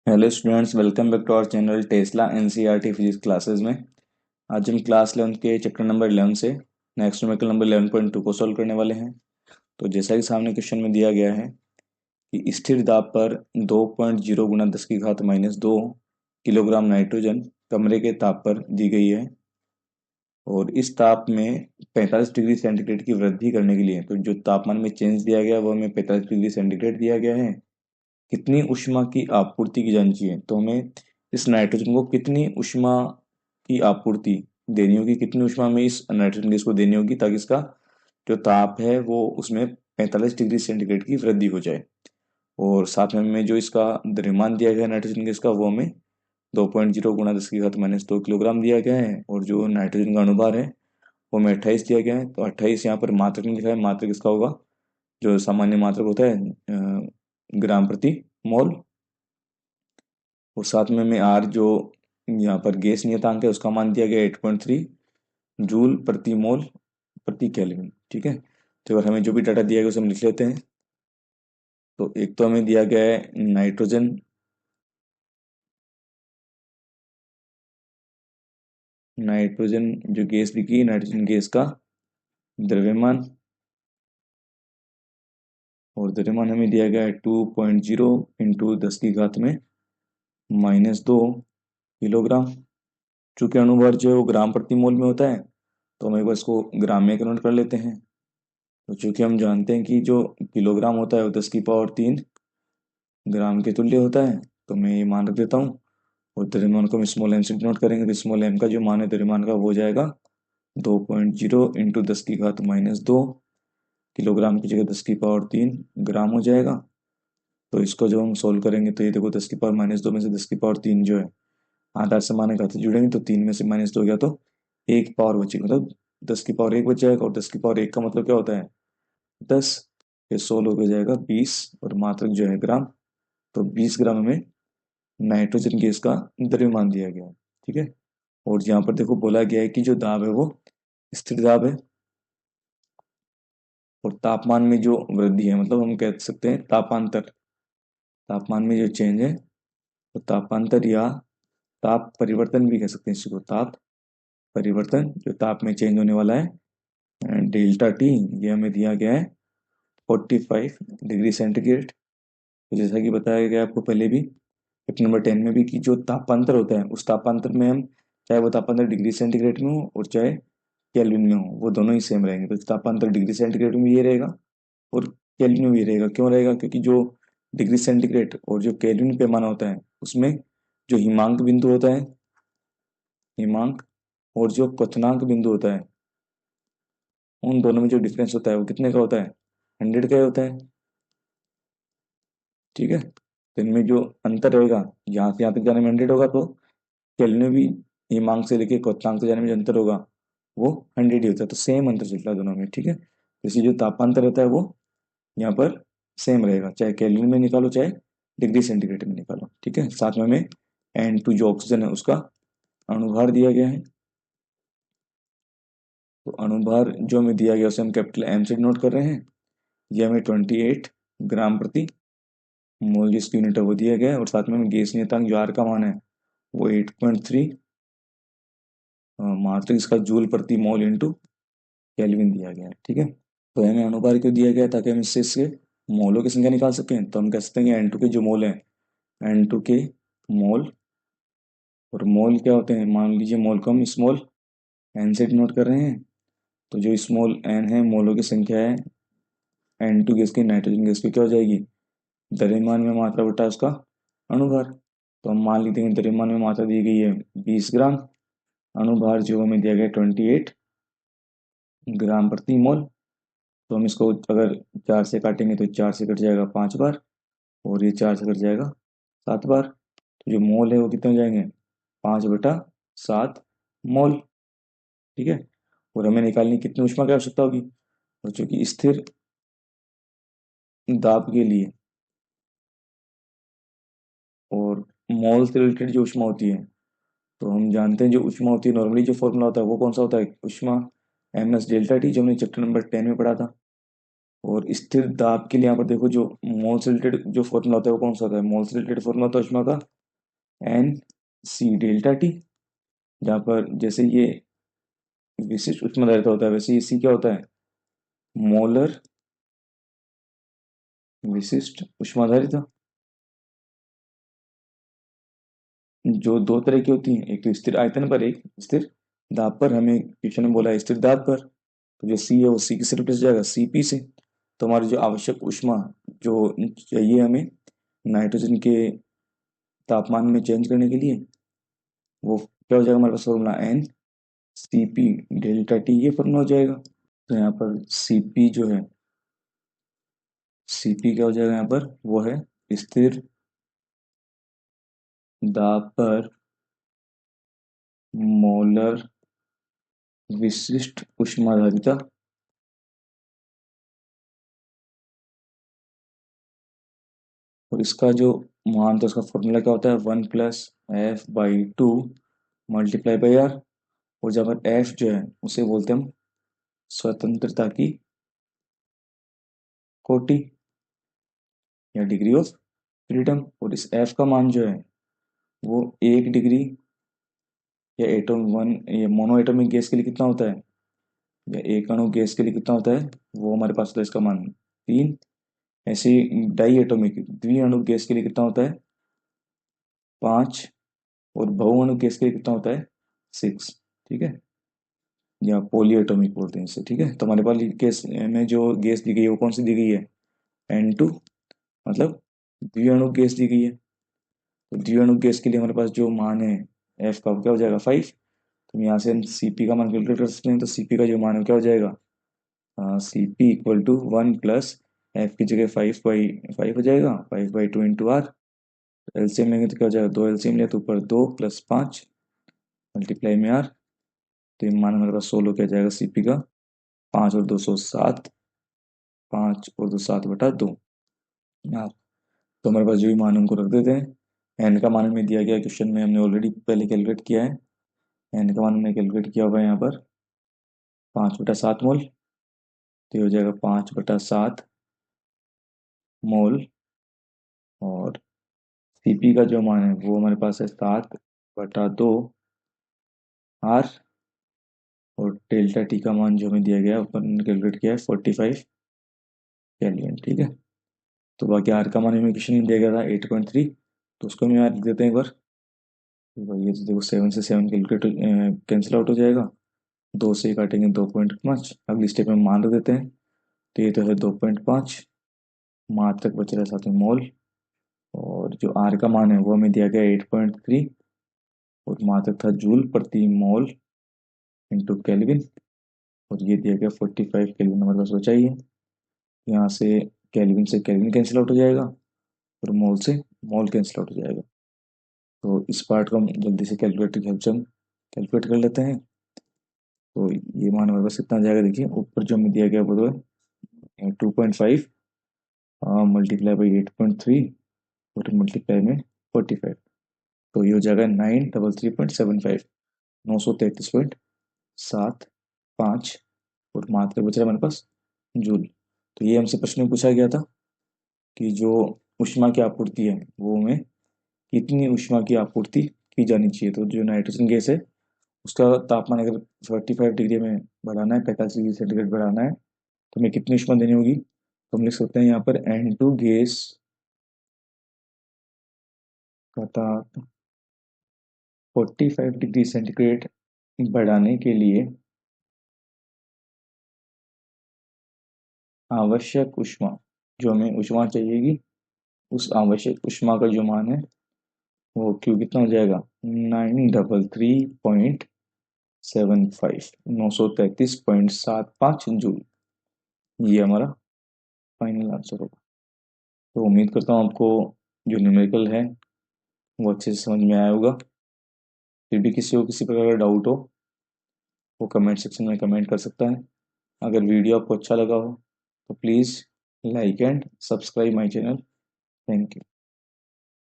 Hello students, welcome back to our channel Tesla NCERT physics classes में। आज हम class 11 के चैप्टर नंबर 11 से नेक्स्ट न्यूमेरिकल नंबर 11.2 को सॉल्व करने वाले हैं। तो जैसा कि सामने क्वेश्चन में दिया गया है कि स्थिर दाब पर 2.0 गुना 10 की घात -2 किलोग्राम नाइट्रोजन कमरे के ताप पर दी गई है और इस ताप में 45 डिग्री सेंटीग्रेड की वृद्धि करने के लिए, तो जो तापमान में चेंज दिया गया वो हमें 45 डिग्री सेंटीग्रेड दिया गया है। कितनी ऊष्मा की आपूर्ति की जानी चाहिए, तो हमें इस नाइट्रोजन को कितनी ऊष्मा की आपूर्ति देनी होगी, कितनी ऊष्मा हमें इस नाइट्रोजन गैस को देनी होगी ताकि इसका जो ताप है वो उसमें 45 डिग्री सेंटीग्रेड की वृद्धि हो जाए। और साथ में हमें जो इसका द्रव्यमान दिया गया है नाइट्रोजन गैस का, वो हमें 2.0 गुना 10 की घात -2 किलोग्राम दिया गया है। और जो नाइट्रोजन का अनुभार है वो हमें 28 दिया गया है। तो 28 यहाँ पर मात्रक में लिखा है, मात्रक इसका होगा जो सामान्य मात्रक होता है ग्राम प्रति मोल। और साथ में हमें आर जो यहाँ पर गैस नियतांक है उसका मान दिया गया 8.3 जूल प्रति मोल प्रति केल्विन। ठीक है, तो अगर हमें जो भी डाटा दिया गया उसे हम लिख लेते हैं। तो एक तो हमें दिया गया है नाइट्रोजन नाइट्रोजन जो गैस दिखी, नाइट्रोजन गैस का द्रव्यमान, और द्रव्यमान हमें दिया गया है 2.0 इंटू 10 की घात में -2 किलोग्राम। चूंकि अणुभार जो है वो ग्राम प्रति मोल में होता है, तो हम एक बार इसको ग्राम में कन्वर्ट कर लेते हैं। तो चूंकि हम जानते हैं कि जो किलोग्राम होता है वो 10 की पावर 3 ग्राम के तुल्य होता है, तो मैं ये मान रख देता हूँ। और द्रव्यमान को हम स्मॉल एम से डिनोट करेंगे, तो स्मॉल एम का जो मान है द्रव्यमान का वो हो जाएगा 2.0 इंटू 10 की घात -2 किलोग्राम की जगह 10 की पावर 3 ग्राम हो जाएगा। तो इसको जब हम सोल्व करेंगे तो ये देखो 10 की पावर -2 में से 10 की पावर 3 जो है आधार से माने घात जुड़ेंगे, तो 3 में से -2 गया तो एक पावर बचेगी, मतलब 10 की पावर 1 बच जाएगा। और 10 की पावर 1 का मतलब क्या होता है 10, ये 16 हो जाएगा 20, और मात्रक जो है ग्राम। तो 20 ग्राम हमें नाइट्रोजन गैस का द्रव्यमान दिया गया है। ठीक है, और यहाँ पर देखो बोला गया है कि जो दाब है वो स्थिर दाब है, और तापमान में जो वृद्धि है, मतलब हम कह सकते हैं तापांतर, तापमान में जो चेंज है तो तापांतर या ताप परिवर्तन भी कह सकते हैं इसको, ताप परिवर्तन जो ताप में चेंज होने वाला है डेल्टा टी, ये हमें दिया गया है 45 डिग्री सेंटीग्रेड। तो जैसा कि बताया गया आपको पहले भी चैप्टर नंबर 10 में भी कि जो तापांतर होता है उस तापांतर में हम, चाहे वो तापांतर डिग्री सेंटीग्रेड में हो और चाहे केल्विन में हो, वो दोनों ही सेम रहेंगे। तो तापांतर डिग्री सेंटीग्रेड में ये रहेगा और केल्विन में भी रहेगा। क्यों रहेगा? क्योंकि जो डिग्री सेंटीग्रेड और जो केल्विन पैमाना होता है उसमें जो हिमांक बिंदु होता है, हिमांक, और जो क्वथनांक बिंदु होता है, उन दोनों में जो डिफरेंस होता है वो कितने का होता है, 100 का होता है। ठीक है, तो इनमें जो अंतर रहेगा, यहाँ से यहाँ तक जाने में 100 होगा, तो केल्विन में भी हिमांक से लेके क्वथनांक तक जाने में जो अंतर होगा वो 100 ही होता है। तो सेम अंतर चल रहा है दोनों में। ठीक है, तो इसलिए जो तापांतर होता है वो यहाँ पर सेम रहेगा, चाहे केल्विन में निकालो चाहे डिग्री सेंटीग्रेड में निकालो। ठीक है, साथ में हमें N2 जो ऑक्सीजन है उसका अणुभार दिया गया है। तो अणुभार जो हमें दिया गया उसे हम कैपिटल एम से नोट कर रहे हैं। ये हमें 28 ग्राम प्रति मोल जिसकी यूनिट है वो दिया गया है। और साथ में हमें गैस नियतांक जो आर का मान है वो 8.3 मात्रक इसका जूल प्रति मोल इंटू केल्विन दिया गया है। ठीक है, तो हमें अनुभार क्यों दिया गया है, ताकि हम इससे मोलों की संख्या निकाल सकें। तो हम कह सकते हैं कि N2 के जो मोल हैं, N2 के मोल, और मोल क्या होते हैं, मान लीजिए मोल को हम स्मॉल एन से डिनोट कर रहे हैं। तो जो स्मॉल एन है मोलों की संख्या है N2 गैस की, नाइट्रोजन गैस की क्या हो जाएगी, द्रव्यमान में मात्रा बटा उसका अणुभार। तो हम मान लेते हैं द्रव्यमान में मात्रा दी गई है 20 ग्राम, अणुभार जो हमें दिया गया 28 ग्राम प्रति मोल। तो हम इसको अगर 4 से काटेंगे तो 4 से कट जाएगा 5 बार, और ये 4 से कट जाएगा 7 बार। तो जो मोल है वो कितने हो जाएंगे, 5/7 मोल। ठीक है, और हमें निकालनी कितनी ऊष्मा की आवश्यकता होगी, और चूंकि स्थिर दाब के लिए और मोल से रिलेटेड जो ऊष्मा होती है, तो हम जानते हैं जो ऊष्मा होती है नॉर्मली जो फॉर्मूला होता है वो कौन सा होता है, ऊष्मा एम एस डेल्टा टी, जो हमने चैप्टर नंबर 10 में पढ़ा था। और स्थिर दाब के लिए यहाँ पर देखो, जो मोल से रिलेटेड जो फॉर्मूला होता है वो कौन सा होता है? मोल से रिलेटेड फॉर्मूला होता है उष्मा का एन सी डेल्टा टी, जहाँ पर जैसे ये विशिष्ट उष्माधारिता होता है वैसे ये सी क्या होता है? मोलर विशिष्ट उष्माधारिता। जो दो तरह की होती हैं, एक तो स्थिर आयतन पर, एक स्थिर दाब पर। हमें क्वेश्चन में बोला है स्थिर दाब पर, तो जो सी है वो सी किससे रिप्लेस हो जाएगा? सी पी से। तो हमारी जो आवश्यक उष्मा जो चाहिए हमें नाइट्रोजन के तापमान में चेंज करने के लिए, वो क्या हो जाएगा हमारे पास? Formula n C p delta T, ये फॉर्मूला हो जाएगा। तो यहाँ पर सी पी जो है, सी पी क्या हो जाएगा यहाँ पर? वो है स्थिर दाब पर मोलर विशिष्ट उष्माधारिता। और इसका जो मान, तो इसका फॉर्मूला क्या होता है? 1 + F/2 मल्टीप्लाई बाई आर। और जहाँ पर एफ जो है उसे बोलते हैं हम स्वतंत्रता की कोटि या डिग्री ऑफ फ्रीडम। और इस एफ का मान जो है वो 1 डिग्री या एटम वन, ये मोनो एटॉमिक गैस के लिए कितना होता है, या एक अणु गैस के लिए कितना होता है, वो हमारे पास होता है इसका मान 3। ऐसे डाई एटॉमिक द्विअणु गैस के लिए कितना होता है? 5। और बहुअणु गैस के लिए कितना होता है? 6। ठीक है, या पॉली एटॉमिक बोलते हैं इसे। ठीक है, तो हमारे पास गैस में जो गैस दी गई है वो कौन सी दी गई है? N2, मतलब द्विअणु गैस दी गई है। तो द्विअणु गैस के लिए हमारे पास जो मान है एफ का, वो क्या हो जाएगा? 5। तो यहाँ से हम सीपी का मान कैलकुलेट कर सकते हैं। तो सीपी का जो मान है वो क्या हो जाएगा? सीपी इक्वल टू 1 + एफ की जगह 5/5 हो जाएगा, 5/2 इंटू आर। एलसीएम लेंगे तो क्या हो जाएगा? 2 एलसीएम लिया तो ऊपर 2 + 5 मल्टीप्लाई में आर। तो ये मान हमारे पास 16 क्या जाएगा सीपी का? 5 और 2 7, 5 और 2 7/2 यार। तो हमारे पास जो भी मान उनको रख देते हैं। एन का मान हमें दिया गया क्वेश्चन में, हमने ऑलरेडी पहले कैलकुलेट किया है। एन का मान हमने कैलकुलेट किया हुआ है यहाँ पर 5/7 मोल। तो ये हो जाएगा 5/7 मोल। और सीपी का जो मान है वो हमारे पास है 7/2 आर। और डेल्टा टी का मान जो हमें दिया गया है ऊपर कैलकुलेट किया है 45 केल्विन। ठीक है, तो बाकी आर का मान हमें क्वेश्चन में दिया गया था 8.3, तो उसको हम यहाँ लिख देते हैं एक बार। तो ये तो देखो 7 से 7 कैलकुलेट कैंसिल आउट हो जाएगा, 2 से काटेंगे 2.5। अगली स्टेप में मान रख देते हैं। तो ये तो है 2.5, मात्रक बच रहा है साथ में मोल। और जो आर का मान है वो हमें दिया गया 8.3, और मात्रक था जूल प्रति मोल इंटू केल्विन। और ये दिया गया 45 केल्विन हमारे पास बचा ही है। यहाँ से केल्विन कैंसिल आउट हो जाएगा, और मोल से मोल कैंसिल आउट हो जाएगा। तो इस पार्ट को हम जल्दी से कैलकुलेटर की हेल्प से हम कैलकुलेट कर लेते हैं। तो ये मान हमारे पास कितना आ जाएगा? देखिए ऊपर जो हमें दिया गया वो तो है 2.5 मल्टीप्लाई बाई 8.3 और मल्टीप्लाई में 45। तो ये हो जाएगा 933.75, 933.75। और मात्रा बच रहा है हमारे पास जूल। तो ये हमसे प्रश्न में पूछा गया था कि जो ऊष्मा की आपूर्ति है वो हमें कितनी ऊष्मा की आपूर्ति की जानी चाहिए। तो जो नाइट्रोजन गैस है उसका तापमान अगर 45 डिग्री में बढ़ाना है, 45 डिग्री सेंटीग्रेड बढ़ाना है, तो हमें कितनी ऊष्मा देनी होगी? तो हम लिख सकते हैं यहाँ पर N2 गैस का ताप 45 डिग्री सेंटीग्रेड बढ़ाने के लिए आवश्यक ऊष्मा, जो हमें ऊष्मा चाहिएगी उस आवश्यक ऊष्मा का जो मान है वो क्यू कितना हो जाएगा? 933.75, 933.75 जूल। ये हमारा फाइनल आंसर होगा। तो उम्मीद करता हूँ आपको जो न्यूमेरिकल है वो अच्छे से समझ में आया होगा। फिर भी किसी को किसी प्रकार का डाउट हो वो कमेंट सेक्शन में कमेंट कर सकता है। अगर वीडियो आपको अच्छा लगा हो तो please like and subscribe my channel. Thank you.